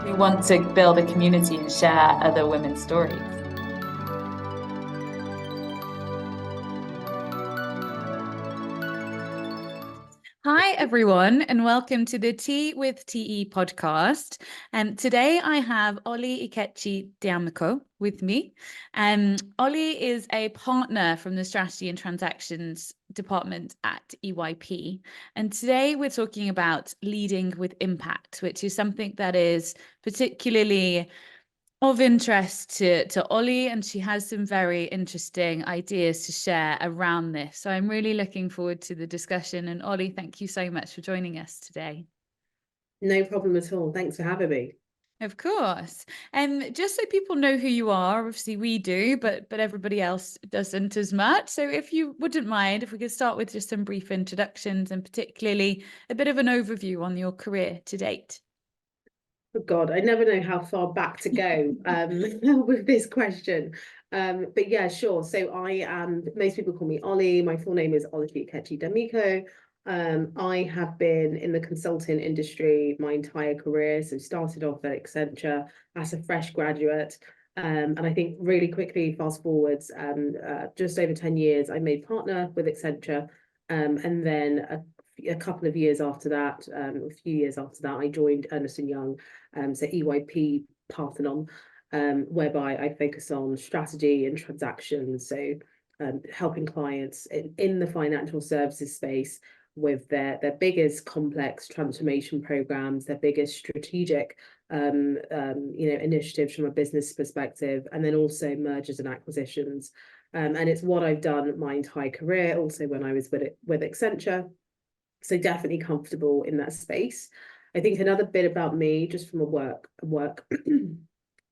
who want to build a community and share other women's stories. Hi, everyone, and welcome to the Tea with TE podcast. Today I have Oli Ikechi D'Amico with me. Oli is a partner from the Strategy and Transactions department at EYP. And today we're talking about leading with impact, which is something that is particularly of interest to Oli, and she has some very interesting ideas to share around this. So I'm really looking forward to the discussion. And Oli, thank you so much for joining us today. No problem at all. Thanks for having me. Of course. And just so people know who you are, obviously we do, but everybody else doesn't as much. So if you wouldn't mind, if we could start with just some brief introductions and particularly a bit of an overview on your career to date. Oh God, I never know how far back to go with this question. But yeah, sure. So I am, most people call me Oli. My full name is Oli Ikechi D'Amico. I have been in the consulting industry my entire career. So started off at Accenture as a fresh graduate. And I think really quickly, fast forwards, just over 10 years, I made partner with Accenture. And then a couple of years after that, a few years after that, I joined Ernst & Young, so EYP Parthenon, whereby I focus on strategy and transactions, so helping clients in the financial services space with their biggest complex transformation programs, their biggest strategic initiatives from a business perspective, and then also mergers and acquisitions. And it's what I've done my entire career, also when I was with Accenture. So definitely comfortable in that space. I think another bit about me, just from a work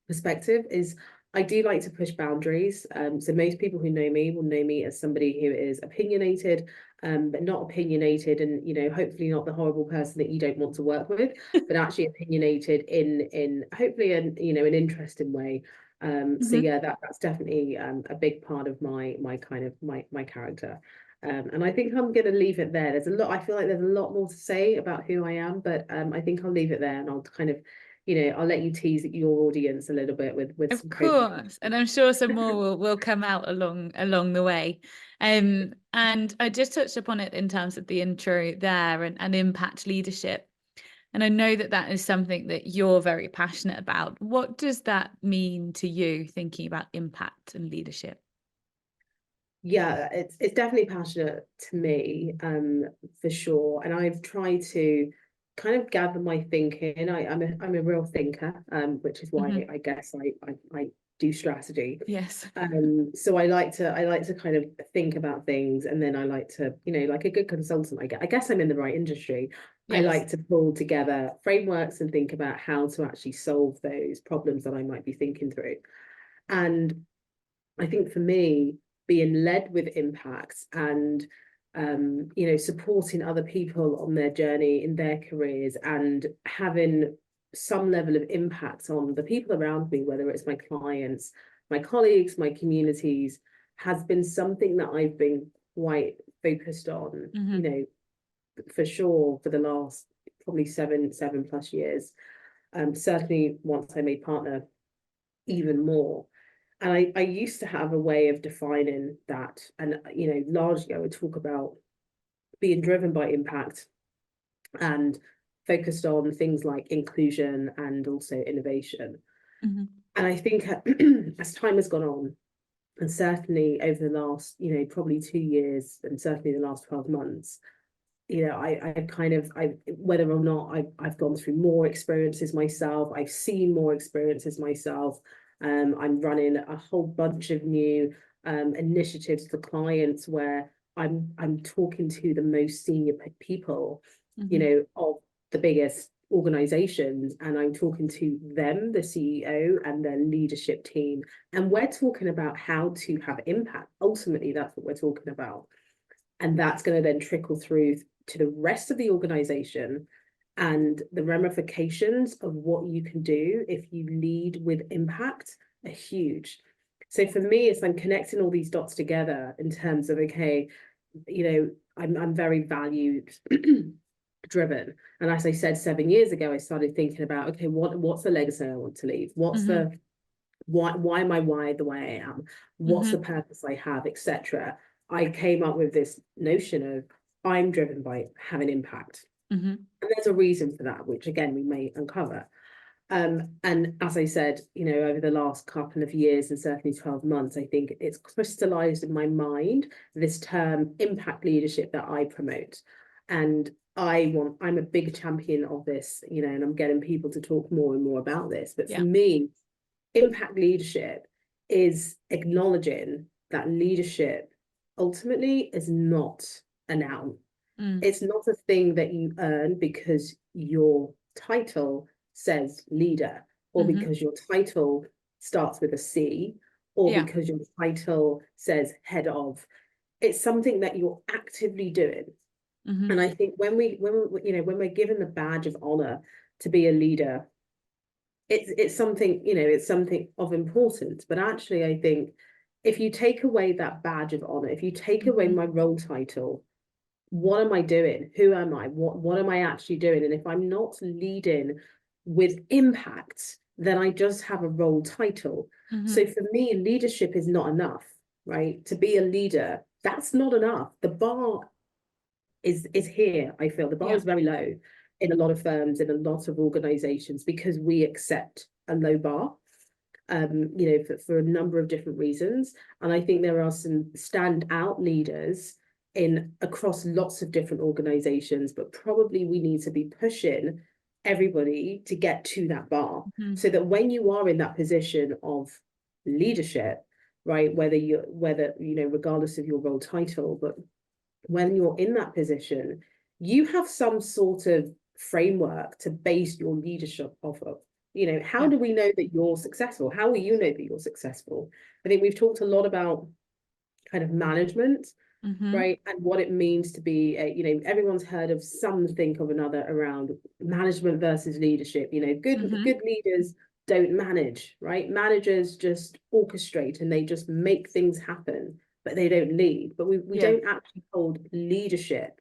perspective, is I do like to push boundaries. So most people who know me will know me as somebody who is opinionated, but not opinionated, and hopefully not the horrible person that you don't want to work with, but actually opinionated in hopefully an interesting way. So yeah, that's definitely a big part of my kind of my character. And I think I'm going to leave it there. There's a lot. I feel like there's a lot more to say about who I am, but I think I'll leave it there, and I'll kind of, I'll let you tease your audience a little bit with Of some course, and I'm sure some more will come out along the way. And I just touched upon it in terms of the intro there and impact leadership. And I know that that is something that you're very passionate about. What does that mean to you, thinking about impact and leadership? Yeah, it's definitely passionate to me, for sure. And I've tried to kind of gather my thinking. I'm a real thinker, which is why I guess I do strategy. Yes. So I like to kind of think about things, and then I like to, like a good consultant, I guess I'm in the right industry. I Yes. like to pull together frameworks and think about how to actually solve those problems that I might be thinking through. And I think for me, being led with impact and supporting other people on their journey in their careers and having some level of impact on the people around me, whether it's my clients, my colleagues, my communities, has been something that I've been quite focused on, for sure, for the last probably seven plus years. Certainly once I made partner, even more. And I used to have a way of defining that. And, largely I would talk about being driven by impact and focused on things like inclusion and also innovation. And I think as time has gone on, and certainly over the last, probably 2 years, and certainly the last 12 months, I whether or not I've gone through more experiences myself, I've seen more experiences myself. I'm running a whole bunch of new initiatives for clients where I'm talking to the most senior people, of the biggest organizations, and I'm talking to them, the CEO and their leadership team, and we're talking about how to have impact. Ultimately, that's what we're talking about. And that's going to then trickle through to the rest of the organization, and the ramifications of what you can do if you lead with impact are huge. So for me, it's I'm connecting all these dots together in terms of, okay, I'm very valued driven. And as I said, 7 years ago, I started thinking about, okay, what's the legacy I want to leave? What's the why am I wired the way I am? What's the purpose I have, etc. I came up with this notion of I'm driven by having impact. And there's a reason for that, which again we may uncover. And as I said, over the last couple of years and certainly 12 months, I think it's crystallized in my mind this term impact leadership that I promote. And I'm a big champion of this, and I'm getting people to talk more and more about this. But for me, impact leadership is acknowledging that leadership ultimately is not a noun. It's not a thing that you earn because your title says leader, or because your title starts with a C, or because your title says head of. It's something that you're actively doing. And I think when we're given the badge of honor to be a leader, it's something, it's something of importance. But actually, I think if you take away that badge of honor, if you take away my role title, what am I doing? Who am I? What am I actually doing? And if I'm not leading with impact, then I just have a role title. So for me, leadership is not enough, right? To be a leader, that's not enough. The bar is here. I feel the bar is very low in a lot of firms, in a lot of organizations, because we accept a low bar, for a number of different reasons. And I think there are some standout leaders across lots of different organizations, but probably we need to be pushing everybody to get to that bar, so that when you are in that position of leadership, right, regardless of your role title, but when you're in that position, you have some sort of framework to base your leadership off of. How do we know that you're successful? How will you know that you're successful? I think we've talked a lot about kind of management, right? And what it means to be everyone's heard of something of another around management versus leadership. Good leaders don't manage, right? Managers just orchestrate and they just make things happen, but they don't lead. But we don't actually hold leadership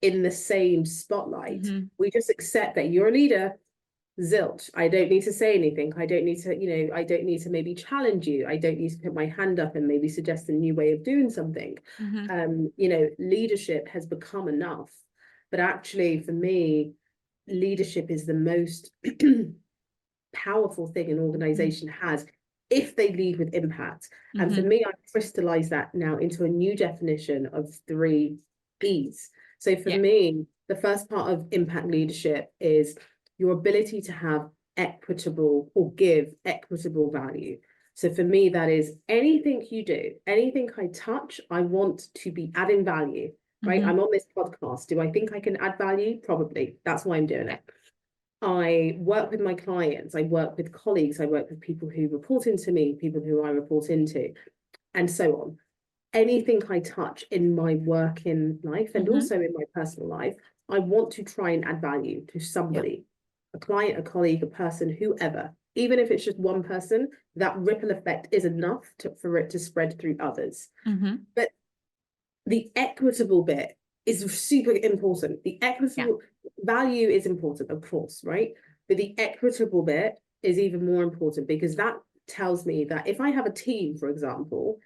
in the same spotlight. We just accept that you're a leader. Zilch. I don't need to say anything. I don't need to, I don't need to maybe challenge you. I don't need to put my hand up and maybe suggest a new way of doing something. Leadership has become enough. But actually, for me, leadership is the most powerful thing an organization has if they lead with impact. And for me, I've crystallized that now into a new definition of 3 E's. So for me, the first part of impact leadership is your ability to have equitable or give equitable value. So for me, that is anything you do, anything I touch, I want to be adding value, right? I'm on this podcast. Do I think I can add value? Probably. That's why I'm doing it. I work with my clients. I work with colleagues. I work with people who report into me, people who I report into, and so on. Anything I touch in my working life and also in my personal life, I want to try and add value to somebody. A client, a colleague, a person, whoever. Even if it's just one person, that ripple effect is enough for it to spread through others. But the equitable bit is super important. The equitable value is important, of course, right? But the equitable bit is even more important, because that tells me that if I have a team, for example,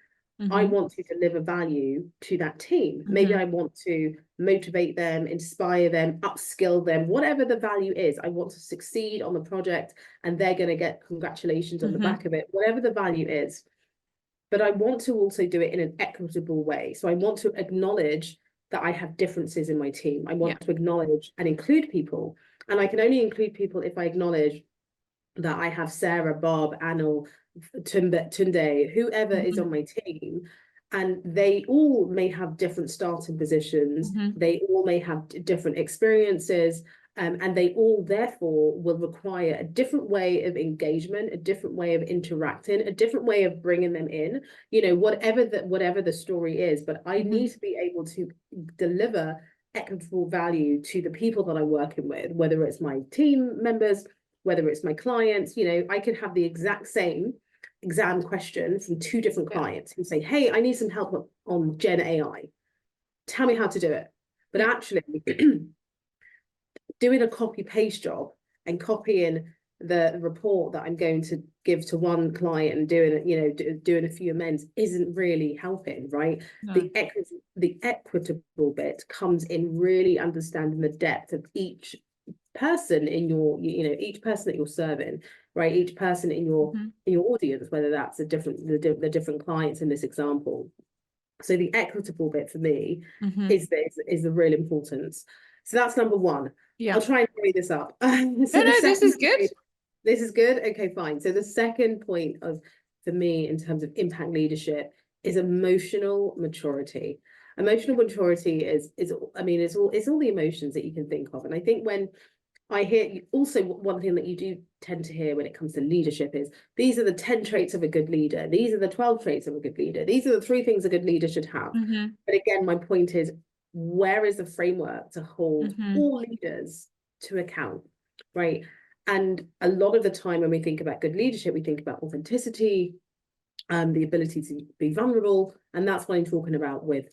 I want to deliver value to that team. Maybe I want to motivate them, inspire them, upskill them, whatever the value is. I want to succeed on the project and they're going to get congratulations on the back of it, whatever the value is. But I want to also do it in an equitable way. So I want to acknowledge that I have differences in my team. I want to acknowledge and include people. And I can only include people if I acknowledge that I have Sarah, Bob, Anil, Tunde, whoever is on my team, and they all may have different starting positions. They all may have different experiences, and they all therefore will require a different way of engagement, a different way of interacting, a different way of bringing them in, whatever the story is. But I need to be able to deliver equitable value to the people that I'm working with, whether it's my team members, whether it's my clients. I could have the exact same exam question from 2 different clients who say, hey, I need some help on Gen AI. Tell me how to do it. But actually, doing a copy paste job and copying the report that I'm going to give to one client and doing, you know, doing a few amends isn't really helping, right? No. The equitable bit comes in really understanding the depth of each person in your, you know, each person that you're serving, right? Each person in your audience, whether that's the different clients in this example. So the equitable bit for me is the real importance. So that's number one. Yeah. I'll try and hurry this up. So no, this is good. This is good. Okay, fine. So the second point for me in terms of impact leadership is emotional maturity. Emotional maturity is I mean, it's all the emotions that you can think of. And I think when I hear also one thing that you do tend to hear when it comes to leadership is these are the 10 traits of a good leader. These are the 12 traits of a good leader. These are the 3 things a good leader should have. But again, my point is, where is the framework to hold all leaders to account, right? And a lot of the time when we think about good leadership, we think about authenticity, the ability to be vulnerable. And that's what I'm talking about with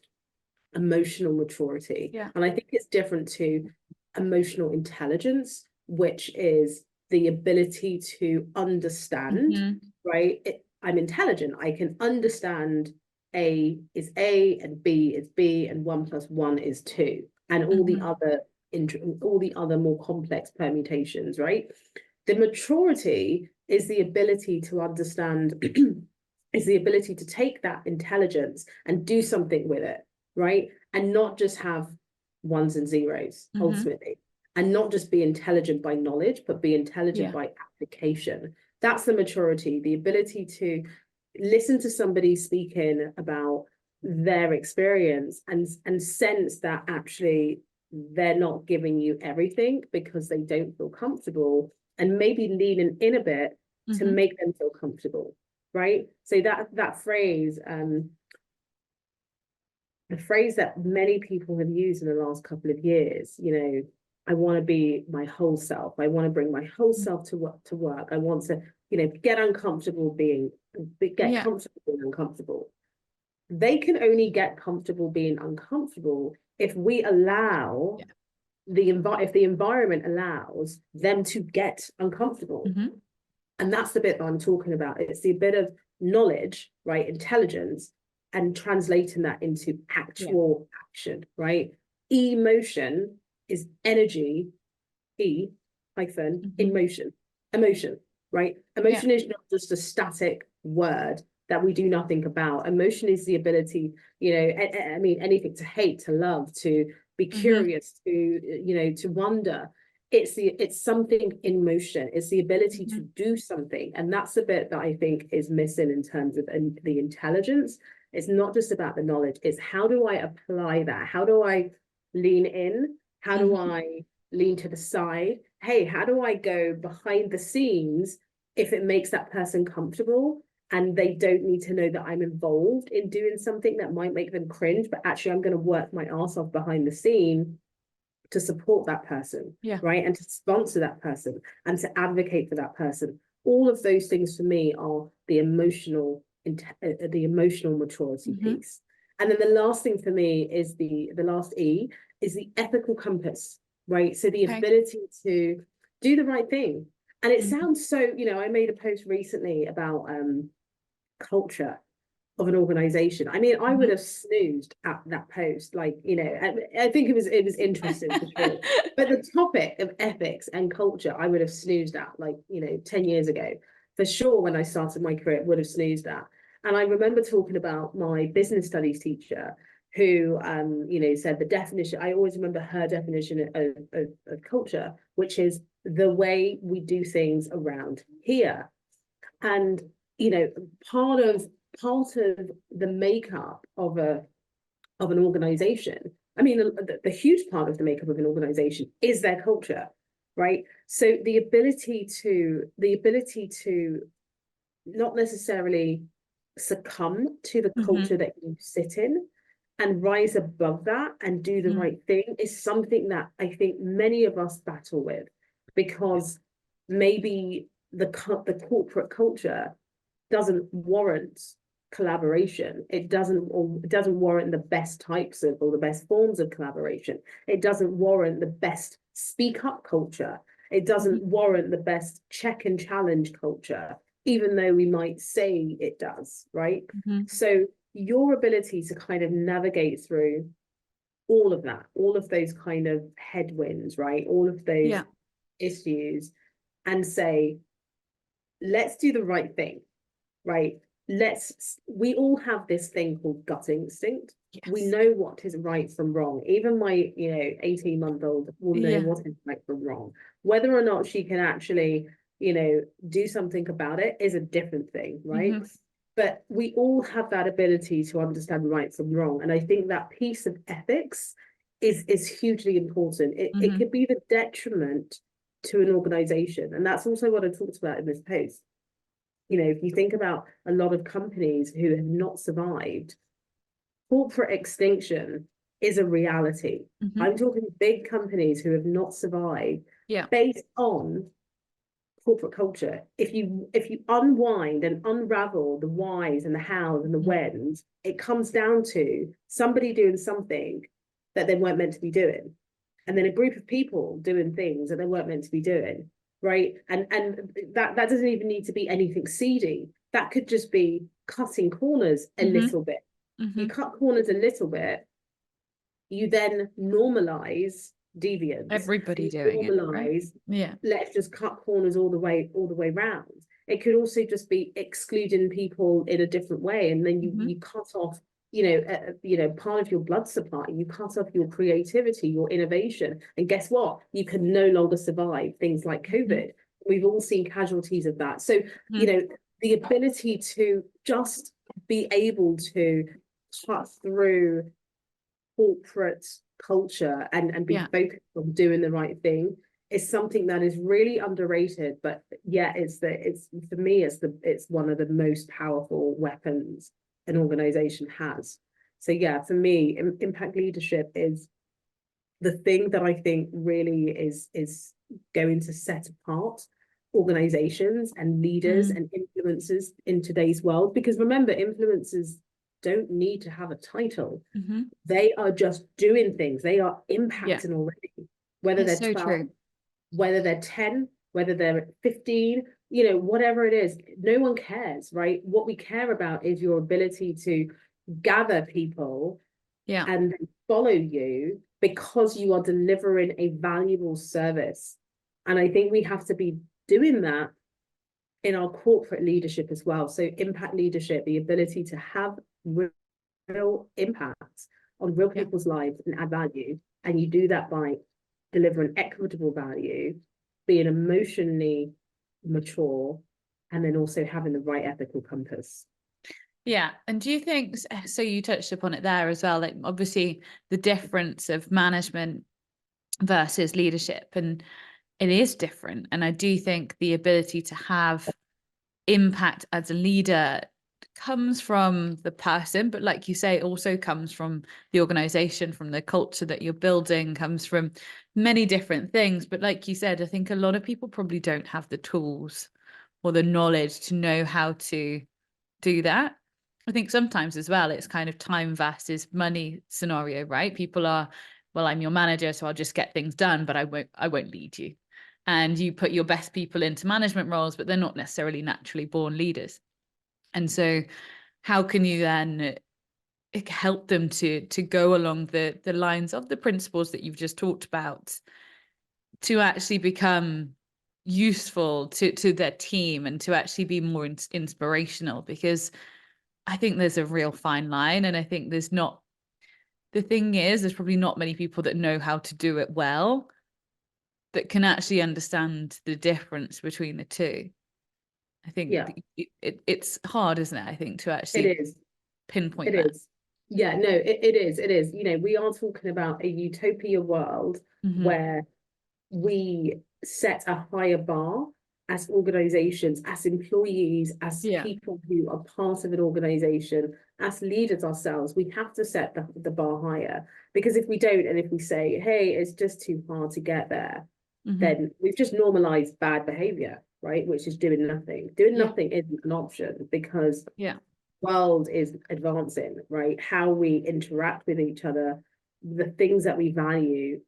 emotional maturity. Yeah. And I think it's different to emotional intelligence, which is the ability to understand, right? I'm intelligent. I can understand A is A and B is B and 1 + 1 is 2, and all the other more complex permutations, right? The maturity is the ability to understand, is the ability to take that intelligence and do something with it, right? And not just have ones and zeros, ultimately. And not just be intelligent by knowledge, but be intelligent by application. That's the maturity, the ability to listen to somebody speaking about their experience and sense that actually they're not giving you everything because they don't feel comfortable, and maybe leaning in a bit to make them feel comfortable, right? So that phrase, the phrase that many people have used in the last couple of years, you know, I want to be my whole self. I want to bring my whole self to work. I want to, you know, get comfortable being uncomfortable. They can only get comfortable being uncomfortable if we allow if the environment allows them to get uncomfortable. And that's the bit that I'm talking about. It's the bit of knowledge, right? Intelligence, and translating that into actual action, right? Emotion is energy, emotion, right? Emotion is not just a static word that we do nothing about. Emotion is the ability, you know, I mean, anything, to hate, to love, to be curious, to, you know, to wonder. It's something in motion. It's the ability to do something. And that's the bit that I think is missing in terms of the intelligence. It's not just about the knowledge. It's how do I apply that? How do I lean in? How do I lean to the side? Hey, how do I go behind the scenes if it makes that person comfortable and they don't need to know that I'm involved in doing something that might make them cringe, but actually I'm going to work my ass off behind the scene to support that person, right? And to sponsor that person and to advocate for that person. All of those things for me are the emotional maturity piece. And then the last thing for me is the last E is the ethical compass, right? So the ability to do the right thing. And it sounds so, you know, I made a post recently about culture of an organization. I mean, I would have snoozed at that post, like, you know, I think it was interesting for sure. But the topic of ethics and culture, I would have snoozed at, like, you know, 10 years ago. For sure, when I started my career, would have snoozed at. And I remember talking about my business studies teacher who, you know, said the definition, I always remember her definition of culture, which is the way we do things around here. And, you know, part of the makeup of an organization, I mean, the huge part of the makeup of an organization is their culture, right? So the ability to not necessarily succumb to the culture that you sit in and rise above that and do the right thing is something that I think many of us battle with, because maybe the corporate culture doesn't warrant collaboration. It doesn't warrant the best types of, or the best forms of collaboration. It doesn't warrant the best speak up culture. It doesn't warrant the best check and challenge culture, even though we might say it does, right? So your ability to kind of navigate through all of that, all of those kind of headwinds, right? All of those issues, and say, let's do the right thing, right? We all have this thing called gut instinct. We know what is right from wrong. Even my 18-month-old will know what is right from wrong. Whether or not she can actually do something about it is a different thing, right? But we all have that ability to understand right from wrong, and I think that piece of ethics is hugely important. It could be the detriment to an organization, and that's also what I talked about in this post. If you think about a lot of companies who have not survived, corporate extinction is a reality. I'm talking big companies who have not survived based on corporate culture. If you unwind and unravel the whys and the hows and the whens, it comes down to somebody doing something that they weren't meant to be doing, and then a group of people doing things that they weren't meant to be doing. Right. And that doesn't even need to be anything seedy. That could just be cutting corners a little bit. You cut corners a little bit, you then normalize deviance. Everybody doing it, right? Let's just cut corners all the way round. It could also just be excluding people in a different way, and then you cut off part of your blood supply. You cut off your creativity, your innovation, and guess what? You can no longer survive things like COVID. We've all seen casualties of that. So the ability to just be able to cut through corporate culture and be focused on doing the right thing is something that is really underrated. But it's for me, it's one of the most powerful weapons an organization has. So for me, impact leadership is the thing that I think really is going to set apart organizations and leaders and influencers in today's world. Because remember, influencers don't need to have a title. They are just doing things. They are impacting already, whether they're 12, whether they're 10, whether they're 15, whatever it is. No one cares, right? What we care about is your ability to gather people and follow you because you are delivering a valuable service. And I think we have to be doing that in our corporate leadership as well. So impact leadership, the ability to have real impact on real people's lives and add value. And you do that by delivering equitable value, being emotionally mature, and then also having the right ethical compass. And do you think, so you touched upon it there as well, like obviously the difference of management versus leadership, and it is different. And I do think the ability to have impact as a leader comes from the person, but like you say, it also comes from the organization, from the culture that you're building, comes from many different things. But like you said, I think a lot of people probably don't have the tools or the knowledge to know how to do that. I think sometimes as well, it's kind of time versus money scenario, right? People are, well, I'm your manager, so I'll just get things done, but I won't lead you. And you put your best people into management roles, but they're not necessarily naturally born leaders. And so how can you then help them to go along the lines of the principles that you've just talked about to actually become useful to their team and to actually be more inspirational? Because I think there's a real fine line, and I think there's probably not many people that know how to do it well, that can actually understand the difference between the two. I think it's hard, isn't it? I think to actually pinpoint that. It is. We are talking about a utopia world where we set a higher bar as organizations, as employees, as people who are part of an organization, as leaders ourselves. We have to set the bar higher, because if we don't, and if we say, hey, it's just too hard to get there, then we've just normalized bad behavior, right? Which is doing nothing. Doing nothing isn't an option, because the world is advancing, right? How we interact with each other, the things that we value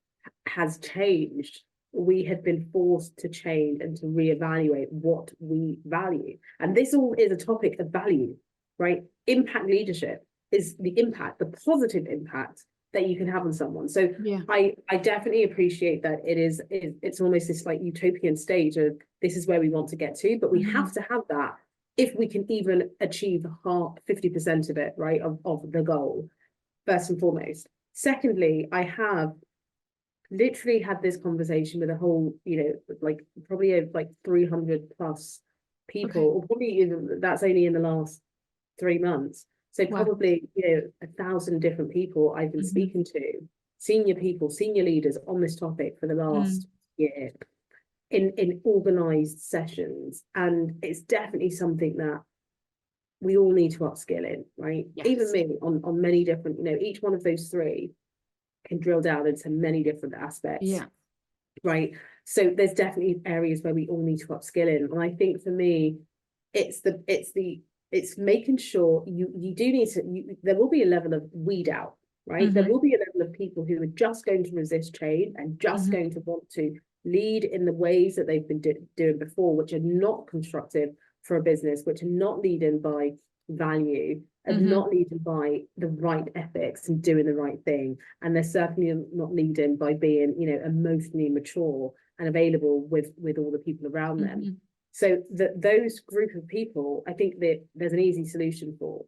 has changed, we have been forced to change and to reevaluate what we value. And this all is a topic of value, right? Impact leadership is the impact, the positive impact that you can have on someone. So Yeah. I definitely appreciate that it's almost this like utopian stage of this is where we want to get to, but we have to have that if we can even achieve 50% of it, right, of the goal, first and foremost. Secondly, I have literally had this conversation with a whole, like probably like 300 plus people, or probably even that's only in the last 3 months. So probably, 1,000 different people I've been speaking to, senior people, senior leaders on this topic for the last year in organized sessions. And it's definitely something that we all need to upskill in, right? Yes. Even me on many different, each one of those three can drill down into many different aspects. Yeah. Right. So there's definitely areas where we all need to upskill in. And I think for me, it's making sure you do need to, there will be a level of weed out, right? There will be a level of people who are just going to resist change and just going to want to lead in the ways that they've been doing before, which are not constructive for a business, which are not leading by value, and not leading by the right ethics and doing the right thing. And they're certainly not leading by being, emotionally mature and available with all the people around them. So those group of people, I think that there's an easy solution for.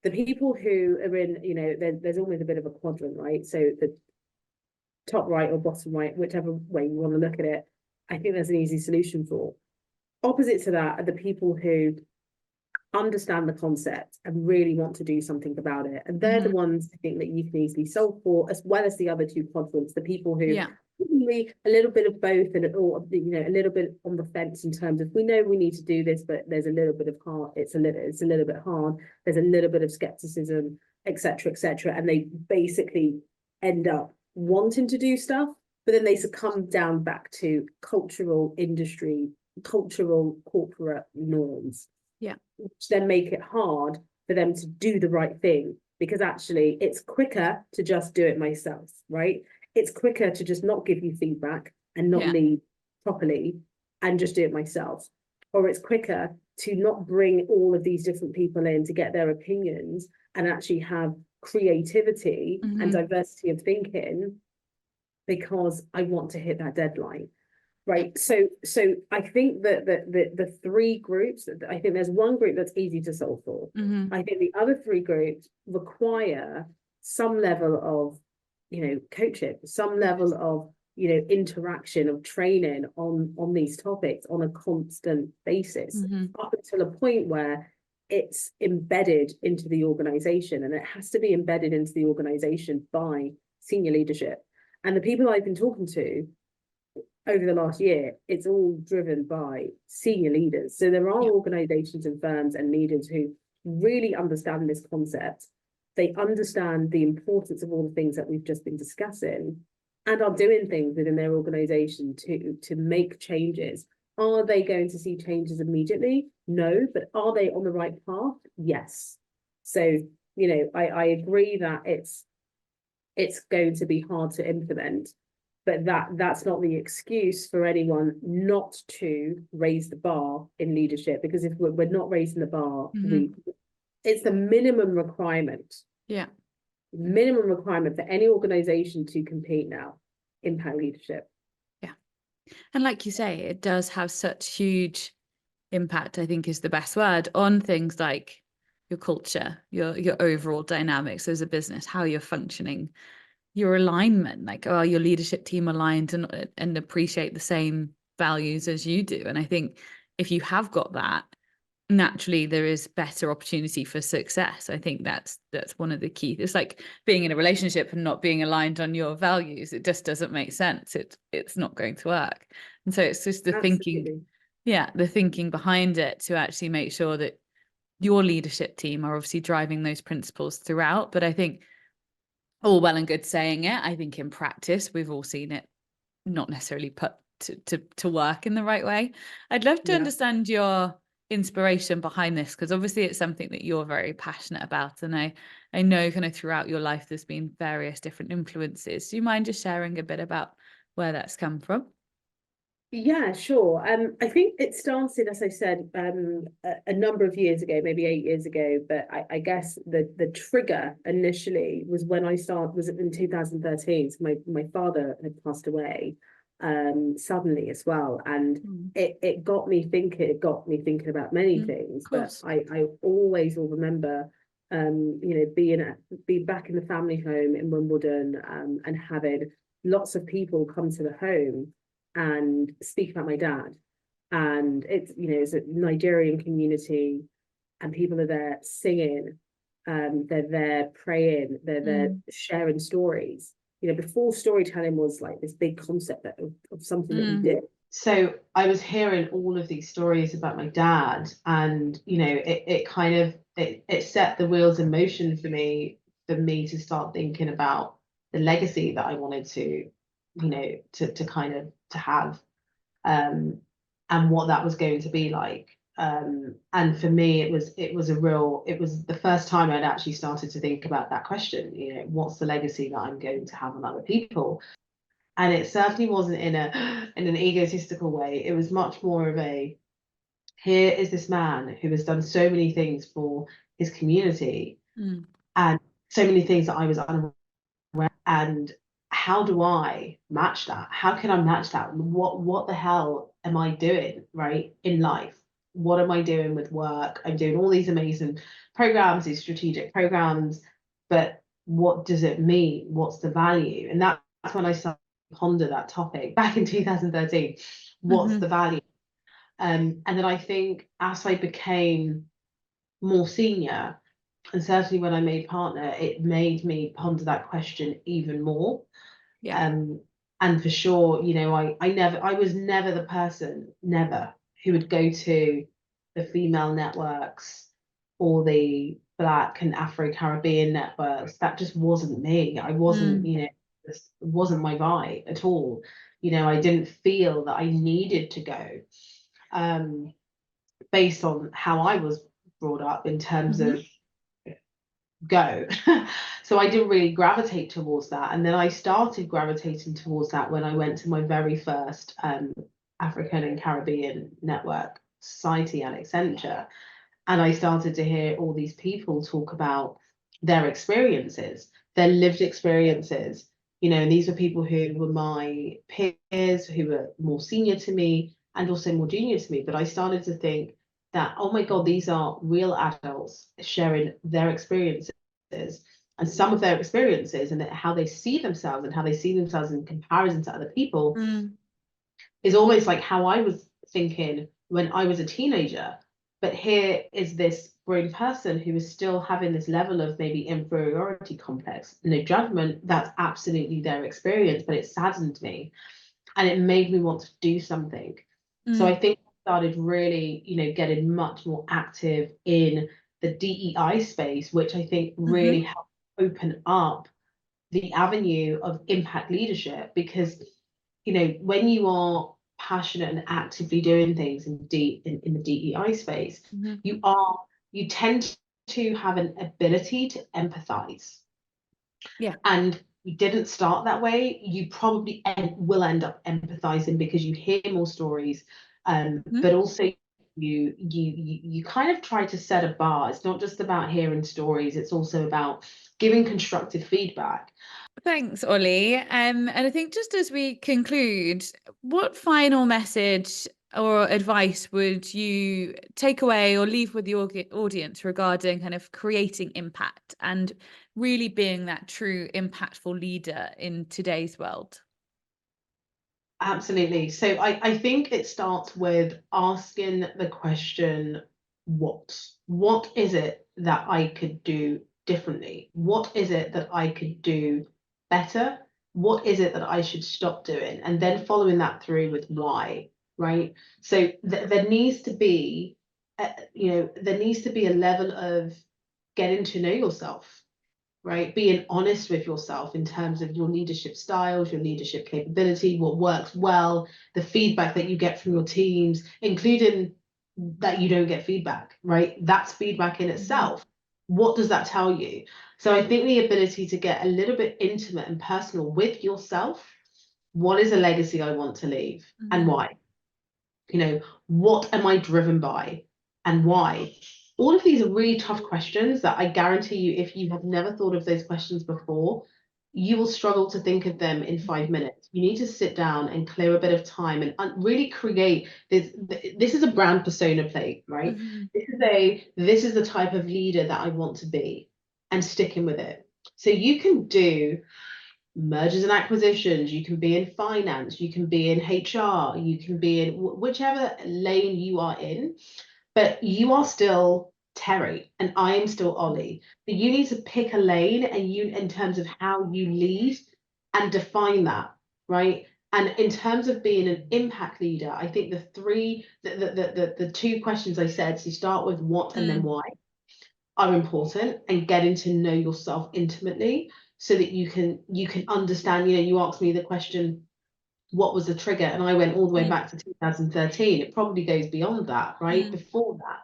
The people who are in, there's always a bit of a quadrant, right? So the top right or bottom right, whichever way you want to look at it, I think there's an easy solution for. Opposite to that are the people who understand the concept and really want to do something about it. And they're the ones I think that you can easily solve for, as well as the other two quadrants, the people who probably a little bit of both, and or a little bit on the fence in terms of we know we need to do this, but there's a little bit of hard, it's a little bit hard, there's a little bit of skepticism, etc., etc. And they basically end up wanting to do stuff, but then they succumb down back to cultural corporate norms. Yeah. Which then make it hard for them to do the right thing, because actually it's quicker to just do it myself, right? It's quicker to just not give you feedback and not lead properly and just do it myself. Or it's quicker to not bring all of these different people in to get their opinions and actually have creativity and diversity of thinking because I want to hit that deadline. Right. So I think that the three groups, I think there's one group that's easy to solve for. I think the other three groups require some level of, coaching, some level of, interaction, of training on these topics on a constant basis, up until a point where it's embedded into the organization, and it has to be embedded into the organization by senior leadership. And the people I've been talking to over the last year, it's all driven by senior leaders. So there are organizations and firms and leaders who really understand this concept. They understand the importance of all the things that we've just been discussing and are doing things within their organization to make changes. Are they going to see changes immediately? No, but are they on the right path? Yes. So, I agree that it's going to be hard to implement, but that's not the excuse for anyone not to raise the bar in leadership, because if we're not raising the bar, it's the minimum requirement. Yeah. Minimum requirement for any organization to compete now, impact leadership. Yeah. And like you say, it does have such huge impact, I think is the best word, on things like your culture, your overall dynamics as a business, how you're functioning, your alignment, like are your leadership team aligned and appreciate the same values as you do. And I think if you have got that, naturally there is better opportunity for success. I think that's one of the key. It's like being in a relationship and not being aligned on your values. It just doesn't make sense. It's not going to work. And so it's just the thinking behind it to actually make sure that your leadership team are obviously driving those principles throughout. But I think all well and good saying it, I think in practice we've all seen it not necessarily put to work in the right way. I'd love to understand your inspiration behind this? Because obviously it's something that you're very passionate about, and I know kind of throughout your life there's been various different influences. Do you mind just sharing a bit about where that's come from? Yeah, sure. I think it started, as I said, a number of years ago, maybe 8 years ago. But I guess the trigger initially was when I started, was in 2013. So my father had passed away suddenly as well, and it got me thinking. It got me thinking about many things. Of But course. I always will remember, being back in the family home in Wimbledon, and having lots of people come to the home and speak about my dad. And it's a Nigerian community, and people are there singing, they're there praying, they're there sharing stories. Before storytelling was like this big concept of something that we did. So I was hearing all of these stories about my dad, and it kind of it set the wheels in motion for me to start thinking about the legacy that I wanted to kind of to have, and what that was going to be like. And for me, it was the first time I'd actually started to think about that question. What's the legacy that I'm going to have on other people? And it certainly wasn't in an egotistical way. It was much more of a, here is this man who has done so many things for his community, and so many things that I was unaware. And how do I match that? How can I match that? What the hell am I doing right in life? What am I doing with work? I'm doing all these amazing programs, these strategic programs, but what does it mean? What's the value? And that's when I started to ponder that topic back in 2013. What's the value? And then I think as I became more senior, and certainly when I made partner, it made me ponder that question even more. Yeah. And for sure, I was never the person, never, who would go to the female networks or the Black and Afro-Caribbean networks. That just wasn't me. I wasn't, this wasn't my vibe at all. I didn't feel that I needed to go, based on how I was brought up in terms of go. So I didn't really gravitate towards that. And then I started gravitating towards that when I went to my very first African and Caribbean network society at Accenture. And I started to hear all these people talk about their experiences, their lived experiences. And these were people who were my peers, who were more senior to me and also more junior to me. But I started to think that, oh my God, these are real adults sharing their experiences, and some of their experiences and how they see themselves and how they see themselves in comparison to other people is almost like how I was thinking when I was a teenager. But here is this grown person who is still having this level of maybe inferiority complex. No judgment, that's absolutely their experience, but it saddened me and it made me want to do something. So I think I started really, getting much more active in the DEI space, which I think really helped open up the avenue of impact leadership. Because, when you are passionate and actively doing things in the DEI space, you tend to have an ability to empathize. Yeah. And you didn't start that way, you probably will end up empathizing because you hear more stories, but also you kind of try to set a bar. It's not just about hearing stories, it's also about giving constructive feedback. Thanks, Oli. And I think just as we conclude, what final message or advice would you take away or leave with the audience regarding kind of creating impact and really being that true impactful leader in today's world? Absolutely. So I think it starts with asking the question, what is it that I could do differently? What is it that I could do better? What is it that I should stop doing? And then following that through with why, right? So there needs to be, there needs to be a level of getting to know yourself, right? Being honest with yourself in terms of your leadership styles, your leadership capability, what works well, the feedback that you get from your teams, including that you don't get feedback, right? That's feedback in itself. What does that tell you? So I think the ability to get a little bit intimate and personal with yourself. What is a legacy I want to leave and why? You know, what am I driven by and why? All of these are really tough questions that I guarantee you, if you have never thought of those questions before, you will struggle to think of them in 5 minutes. You need to sit down and clear a bit of time and really create this. This is a brand persona play, right? This is the type of leader that I want to be, and sticking with it. So you can do mergers and acquisitions, you can be in finance, you can be in HR, you can be in whichever lane you are in, but you are still Terry and I am still Oli. So you need to pick a lane, and you, in terms of how you lead, and define that, right? And in terms of being an impact leader, I think the two questions I said, so start with what and then why, are important, and getting to know yourself intimately so that you can understand. You know, you asked me the question, what was the trigger, and I went all the way back to 2013. It probably goes beyond that, right? Before that.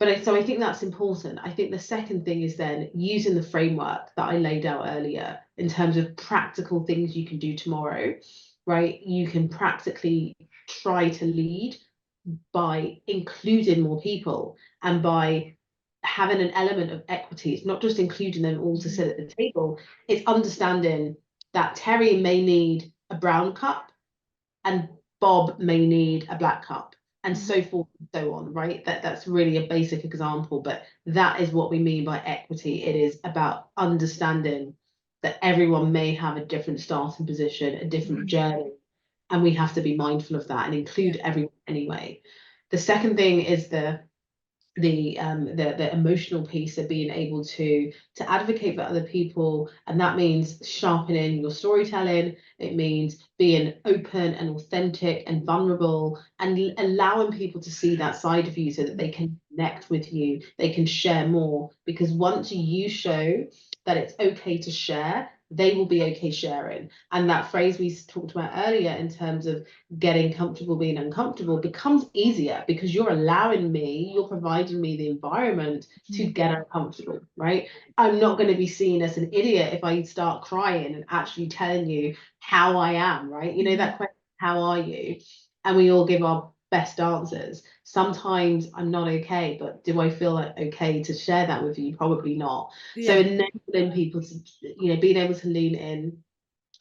But I think that's important. I think the second thing is then using the framework that I laid out earlier in terms of practical things you can do tomorrow, right? You can practically try to lead by including more people and by having an element of equity. It's not just including them all to sit at the table. It's understanding that Terry may need a brown cup and Bob may need a black cup, and so forth and so on, right? That's really a basic example, but that is what we mean by equity. It is about understanding that everyone may have a different starting position, a different journey, and we have to be mindful of that and include everyone anyway. The second thing is the emotional piece of being able to advocate for other people, and that means sharpening your storytelling. It means being open and authentic and vulnerable, and allowing people to see that side of you so that they can connect with you, they can share more, because once you show that it's okay to share, they will be okay sharing. And that phrase we talked about earlier in terms of getting comfortable being uncomfortable becomes easier, because you're allowing me, you're providing me the environment to get uncomfortable, right? I'm not going to be seen as an idiot if I start crying and actually telling you how I am, right? You know, that question, how are you? And we all give our best answers. Sometimes I'm not okay, but do I feel like okay to share that with you? Probably not. So enabling people to, you know, being able to lean in,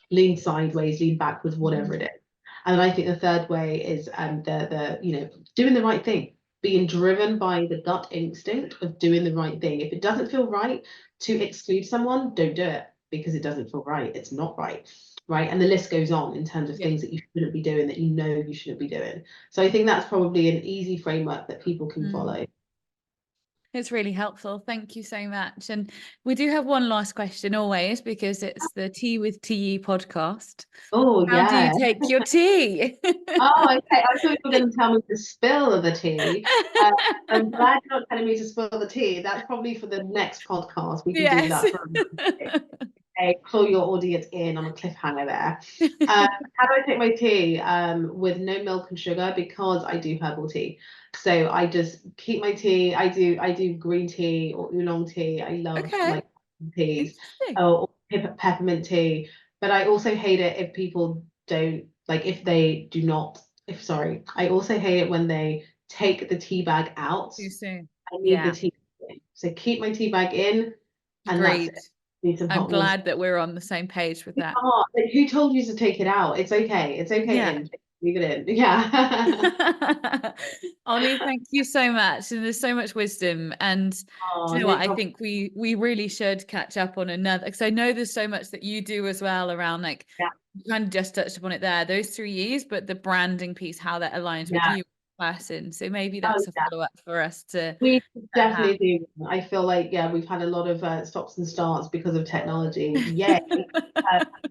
lean sideways, lean backwards, whatever it is. And I think the third way is the you know, doing the right thing, being driven by the gut instinct of doing the right thing. If it doesn't feel right to exclude someone, don't do it, because it doesn't feel right. It's not right. Right. And the list goes on in terms of things that you shouldn't be doing, that you know you shouldn't be doing. So I think that's probably an easy framework that people can follow. It's really helpful. Thank you so much. And we do have one last question always, because it's the Tea with TE podcast. Oh, How do you yeah. take your tea? Oh, okay. I thought you were going to tell me to spill the tea. I'm glad you're not telling me to spill the tea. That's probably for the next podcast. We can do Yes. that for okay, clue your audience in on a cliffhanger there. How do I take my tea? With no milk and sugar, because I do herbal tea. So I just keep my tea. I do green tea or oolong tea. I love like teas. Or peppermint tea. But I also hate it if people don't, like, if they do not, sorry, I also hate it when they take the tea bag out. Too soon. I need the tea in. So keep my tea bag in, and that's Agreed. it. Need some I'm hot water. glad that we're on the same page with that. Like, who told you to take it out? It's okay. It's okay. In. Leave it in. Yeah. Oli, thank you so much. And there's so much wisdom. And do you know what? I think we really should catch up on another, because I know there's so much that you do as well around, like, you kind of just touched upon it there, those 3 E's, but the branding piece, how that aligns with you as a person. So maybe that's a follow-up for us to we definitely do. I feel like, yeah, we've had a lot of stops and starts because of technology. Yay.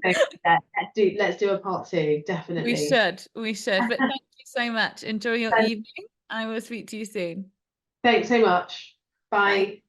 Let's do a part 2, definitely. We should. But thank you so much. Enjoy your evening. I will speak to you soon. Thanks so much. Bye.